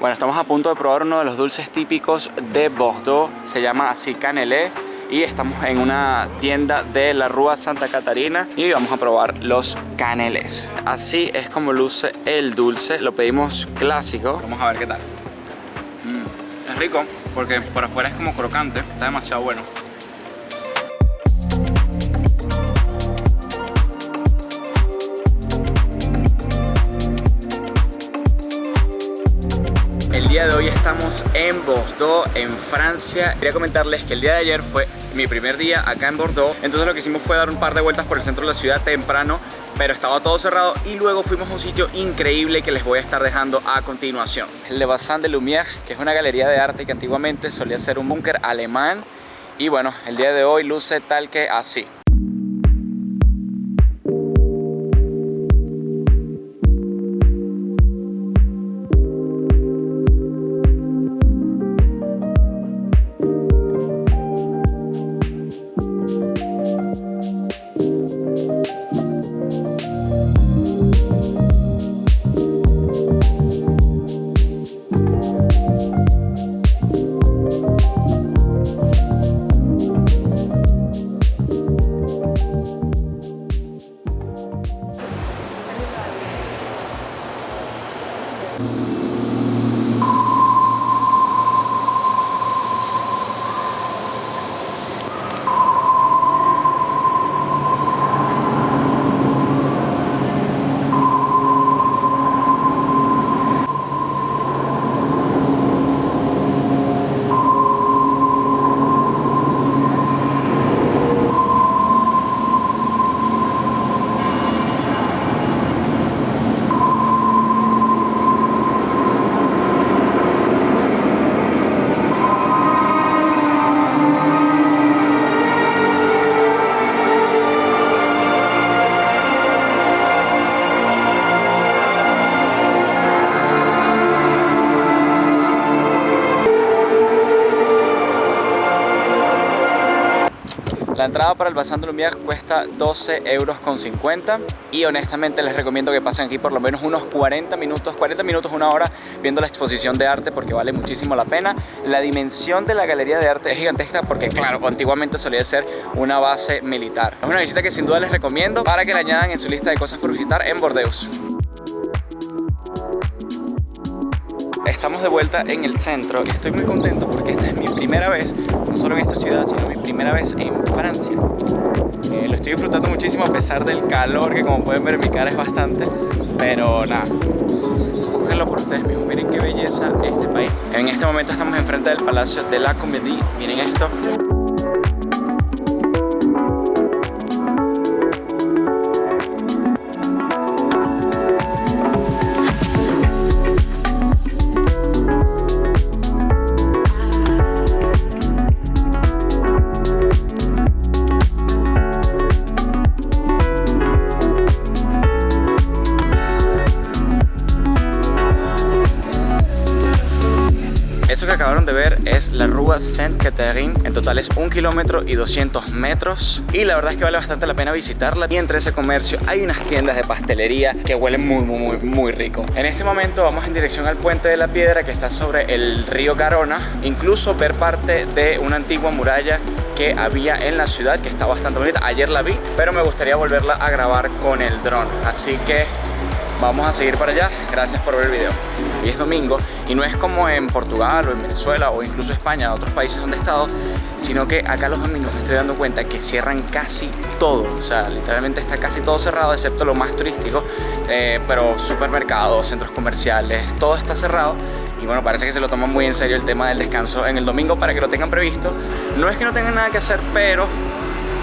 Bueno, estamos a punto de probar uno de los dulces típicos de Bordeaux. Se llama así Cannelé. Y estamos en una tienda de la Rua Santa Catarina y vamos a probar los canelés. Así es como luce el dulce. Lo pedimos clásico. Vamos a ver qué tal. Es rico porque por afuera es como crocante. Está demasiado bueno. El día de hoy estamos en Bordeaux, en Francia. Quería comentarles que el día de ayer fue mi primer día acá en Bordeaux. Entonces lo que hicimos fue dar un par de vueltas por el centro de la ciudad temprano, pero estaba todo cerrado. Y luego fuimos a un sitio increíble que les voy a estar dejando a continuación. El Le Bassin de Lumière, que es una galería de arte que antiguamente solía ser un búnker alemán. Y bueno, el día de hoy luce tal que así. La entrada para el Bassin de Lumière cuesta 12,50 € y honestamente les recomiendo que pasen aquí por lo menos unos 40 minutos, una hora viendo la exposición de arte porque vale muchísimo la pena. La dimensión de la galería de arte es gigantesca porque claro, antiguamente solía ser una base militar. Es una visita que sin duda les recomiendo para que la añadan en su lista de cosas por visitar en Bordeaux. Estamos de vuelta en el centro y estoy muy contento porque esta es mi primera vez, no solo en esta ciudad, sino mi primera vez en Francia. Lo estoy disfrutando muchísimo a pesar del calor, que como pueden ver mi cara es bastante, pero nada, júzguenlo por ustedes mismos, miren qué belleza este país. En este momento estamos enfrente del Palacio de la Comédie, miren esto. Eso que acabaron de ver es la Rua Sainte Catherine. En total es 1 kilómetro y 200 metros. Y la verdad es que vale bastante la pena visitarla. Y entre ese comercio hay unas tiendas de pastelería que huelen muy rico. En este momento vamos en dirección al Puente de la Piedra que está sobre el río Garona. Incluso ver parte de una antigua muralla que había en la ciudad, que está bastante bonita. Ayer la vi, pero me gustaría volverla a grabar con el dron. Así que vamos a seguir para allá. Gracias por ver el video. Hoy es domingo y no es como en Portugal o en Venezuela o incluso España, otros países donde he estado, sino que acá los domingos me estoy dando cuenta que cierran casi todo. O sea, literalmente está casi todo cerrado excepto lo más turístico, pero supermercados, centros comerciales, todo está cerrado. Y bueno, parece que se lo toman muy en serio el tema del descanso en el domingo para que lo tengan previsto. No es que no tengan nada que hacer, pero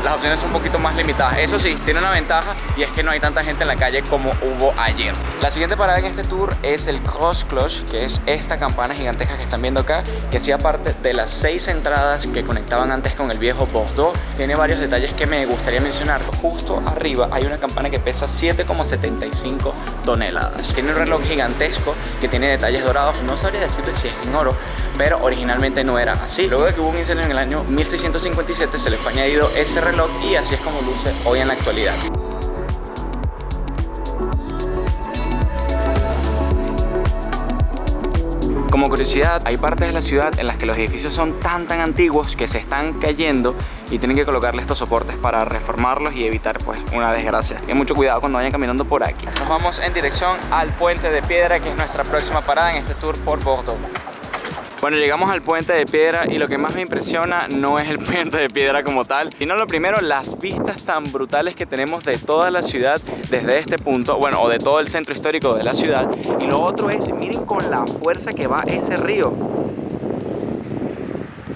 las opciones son un poquito más limitadas. Eso sí, tiene una ventaja y es que no hay tanta gente en la calle como hubo ayer. La siguiente parada en este tour es el Grosse Cloche, que es esta campana gigantesca que están viendo acá, que hacía parte de las 6 entradas que conectaban antes con el viejo Bordeaux. Tiene varios detalles que me gustaría mencionar. Justo arriba hay una campana que pesa 7,75 toneladas. Tiene un reloj gigantesco que tiene detalles dorados. No sabría decirle si es en oro, pero originalmente no era así. Luego de que hubo un incendio en el año 1657 se le fue añadido ese reloj y así es como luce hoy en la actualidad. Como curiosidad, hay partes de la ciudad en las que los edificios son tan antiguos que se están cayendo y tienen que colocarle estos soportes para reformarlos y evitar pues una desgracia. Ten mucho cuidado cuando vayan caminando por aquí. Nos vamos en dirección al Puente de Piedra, que es nuestra próxima parada en este tour por Bordeaux. Bueno, llegamos al Puente de Piedra y lo que más me impresiona no es el Puente de Piedra como tal, sino lo primero, las vistas tan brutales que tenemos de toda la ciudad desde este punto, bueno, o de todo el centro histórico de la ciudad. Y lo otro es, miren con la fuerza que va ese río.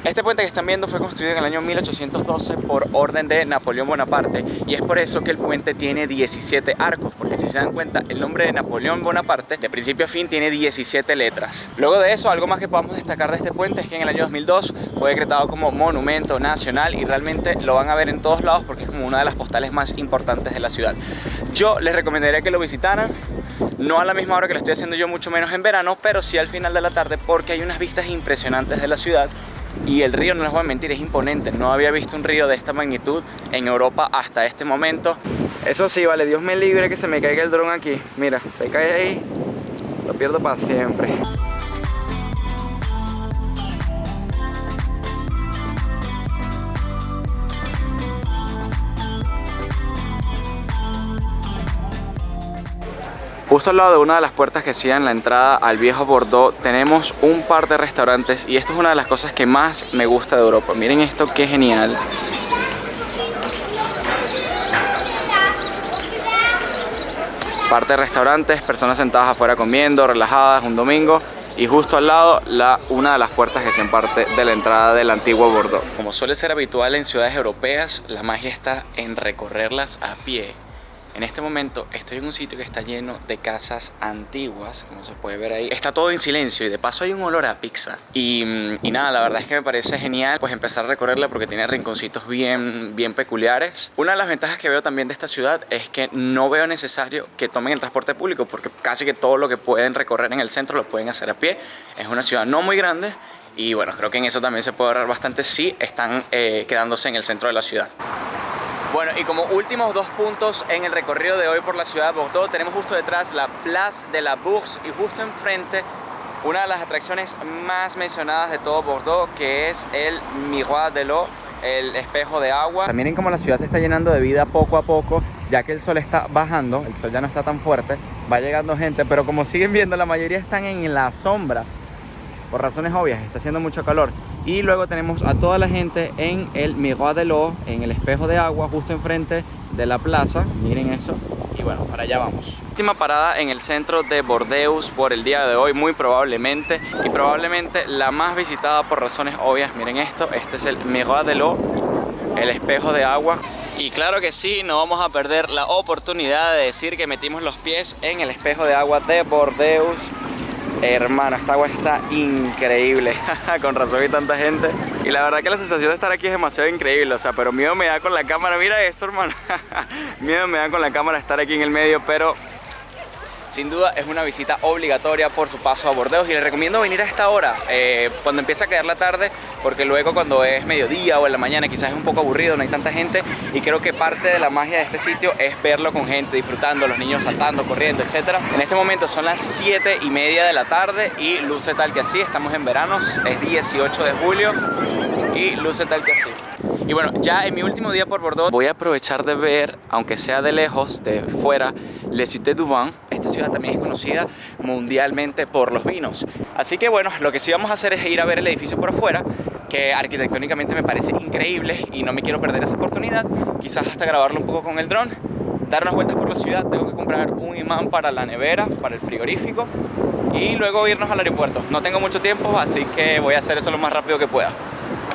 Este puente que están viendo fue construido en el año 1812 por orden de Napoleón Bonaparte, y es por eso que el puente tiene 17 arcos, porque si se dan cuenta, el nombre de Napoleón Bonaparte de principio a fin tiene 17 letras. Luego de eso, algo más que podamos destacar de este puente es que en el año 2002 fue decretado como monumento nacional y realmente lo van a ver en todos lados porque es como una de las postales más importantes de la ciudad. Yo les recomendaría que lo visitaran, no a la misma hora que lo estoy haciendo yo, mucho menos en verano, pero sí al final de la tarde, porque hay unas vistas impresionantes de la ciudad. Y el río, no les voy a mentir, es imponente. No había visto un río de esta magnitud en Europa hasta este momento. Eso sí, vale, Dios me libre que se me caiga el dron aquí. Mira, se cae ahí, lo pierdo para siempre. Justo al lado de una de las puertas que hacían la entrada al viejo Bordeaux tenemos un par de restaurantes, y esto es una de las cosas que más me gusta de Europa. Miren esto, qué genial. Parte de restaurantes, personas sentadas afuera comiendo, relajadas, un domingo. Y justo al lado una de las puertas que hacen parte de la entrada del antiguo Bordeaux. Como suele ser habitual en ciudades europeas, la magia está en recorrerlas a pie. En este momento estoy en un sitio que está lleno de casas antiguas, como se puede ver ahí. Está todo en silencio y de paso hay un olor a pizza. Y nada, la verdad es que me parece genial pues empezar a recorrerla porque tiene rinconcitos bien peculiares. Una de las ventajas que veo también de esta ciudad es que no veo necesario que tomen el transporte público, porque casi que todo lo que pueden recorrer en el centro lo pueden hacer a pie. Es una ciudad no muy grande y bueno, creo que en eso también se puede ahorrar bastante si están quedándose en el centro de la ciudad. Bueno, y como últimos dos puntos en el recorrido de hoy por la ciudad de Bordeaux, tenemos justo detrás la Place de la Bourse y justo enfrente una de las atracciones más mencionadas de todo Bordeaux, que es el Miroir de l'eau, el espejo de agua. También miren cómo la ciudad se está llenando de vida poco a poco, ya que el sol está bajando, el sol ya no está tan fuerte, va llegando gente, pero como siguen viendo, la mayoría están en la sombra, por razones obvias, está haciendo mucho calor. Y luego tenemos a toda la gente en el Miroir de l'eau, en el espejo de agua, justo enfrente de la plaza. Miren eso. Y bueno, para allá vamos. Última parada en el centro de Bordeaux por el día de hoy, muy probablemente. Y probablemente la más visitada por razones obvias. Miren esto, este es el Miroir de l'eau, el espejo de agua. Y claro que sí, no vamos a perder la oportunidad de decir que metimos los pies en el espejo de agua de Bordeaux. Hermano, esta agua está increíble. Con razón hay tanta gente. Y la verdad que la sensación de estar aquí es demasiado increíble. O sea, pero miedo me da con la cámara. Mira eso, hermano. Miedo me da con la cámara estar aquí en el medio, pero sin duda es una visita obligatoria por su paso a Bordeaux. Y les recomiendo venir a esta hora, cuando empieza a caer la tarde, porque luego cuando es mediodía o en la mañana quizás es un poco aburrido, no hay tanta gente. Y creo que parte de la magia de este sitio es verlo con gente, disfrutando, los niños saltando, corriendo, etc. En este momento son las 7:30 de la tarde y luce tal que así. Estamos en verano, es 18 de julio y luce tal que así. Y bueno, ya en mi último día por Bordeaux voy a aprovechar de ver, aunque sea de lejos, de fuera, Le Cité du Vin. Esta ciudad también es conocida mundialmente por los vinos. Así que bueno, lo que sí vamos a hacer es ir a ver el edificio por afuera, que arquitectónicamente me parece increíble y no me quiero perder esa oportunidad. Quizás hasta grabarlo un poco con el dron, dar unas vueltas por la ciudad. Tengo que comprar un imán para la nevera, para el frigorífico, y luego irnos al aeropuerto. No tengo mucho tiempo, así que voy a hacer eso lo más rápido que pueda.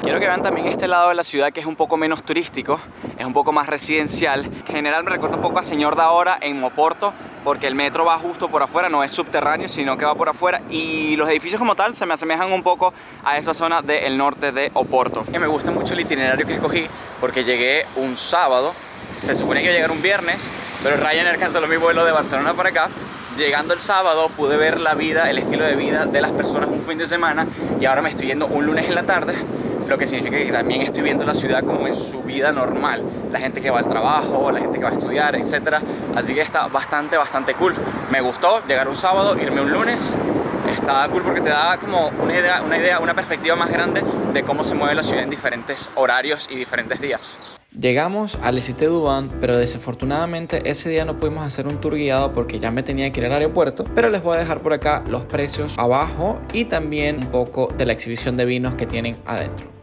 Quiero que vean también este lado de la ciudad, que es un poco menos turístico, es un poco más residencial. En general me recuerda un poco a Señor da Hora en Oporto, porque el metro va justo por afuera, no es subterráneo, sino que va por afuera. Y los edificios como tal se me asemejan un poco a esa zona del norte de Oporto. Me gusta mucho el itinerario que escogí, porque llegué un sábado, se supone que iba a llegar un viernes, pero Ryanair canceló mi vuelo de Barcelona para acá. Llegando el sábado pude ver la vida, el estilo de vida de las personas un fin de semana, y ahora me estoy yendo un lunes en la tarde, lo que significa que también estoy viendo la ciudad como en su vida normal, la gente que va al trabajo, la gente que va a estudiar, etc. Así que está bastante cool. Me gustó llegar un sábado, irme un lunes, estaba cool porque te daba como una perspectiva más grande de cómo se mueve la ciudad en diferentes horarios y diferentes días. Llegamos a Le Cité d'Aubin, pero desafortunadamente ese día no pudimos hacer un tour guiado porque ya me tenía que ir al aeropuerto, pero les voy a dejar por acá los precios abajo y también un poco de la exhibición de vinos que tienen adentro.